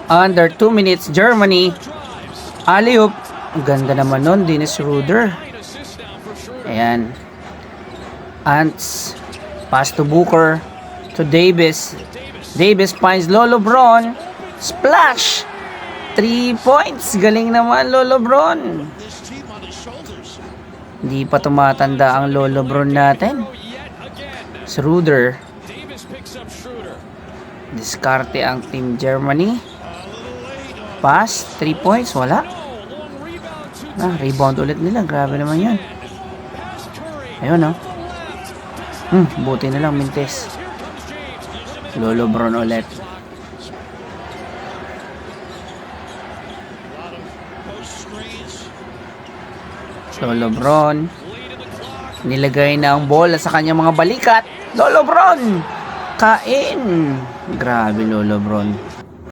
Under 2 minutes, Germany. Alley-oop. Ang ganda naman nun, Dennis Schroeder. Ayan. Ants. Pass to Booker. To Davis. Davis finds Lolo Bron. Splash! 3 points. Galing naman, Lolo Bron. Hindi pa tumatanda ang Lolo Bron natin. Schroeder. Diskarte ang Team Germany. Pass. 3 points. Wala. Rebound ulit nila. Grabe naman yun. Ayun, no? Buti na lang, Mintes. Lolo Bron ulit. Lolo Bron. Nilagay na ang bola sa kanyang mga balikat. Lolo Bron! Kain! Grabe, Lolo Bron.